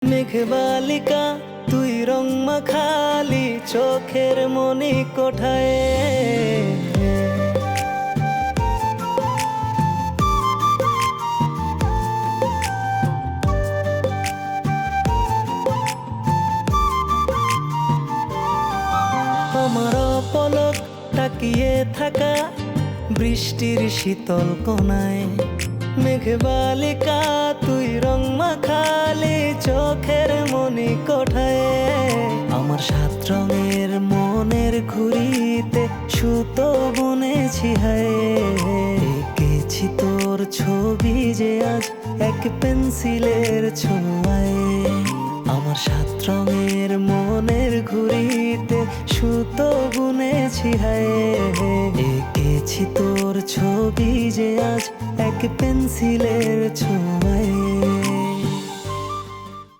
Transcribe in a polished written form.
মেঘবালিকা তুই রং মাখালি চোখের মনি কোঠায়। আমার পলক তাকিয়ে থাকা বৃষ্টির শীতল কোনায়। মেঘবালিকা তুই রং মাখালি চোখের মনি কোঠায়। আমার 7 রঙের মনের ঘুড়িতে সুতো বুনেছি হায়। এঁকেছি তোর ছবি যে আজ এক পেন্সিলের ছোঁয়ায়। আমার 7 রঙের মনের ঘুড়িতে সুতো বুনেছি হায়। এঁকেছি তোর ছবি যে আজ এক পেন্সিলের ছোঁয়ায়।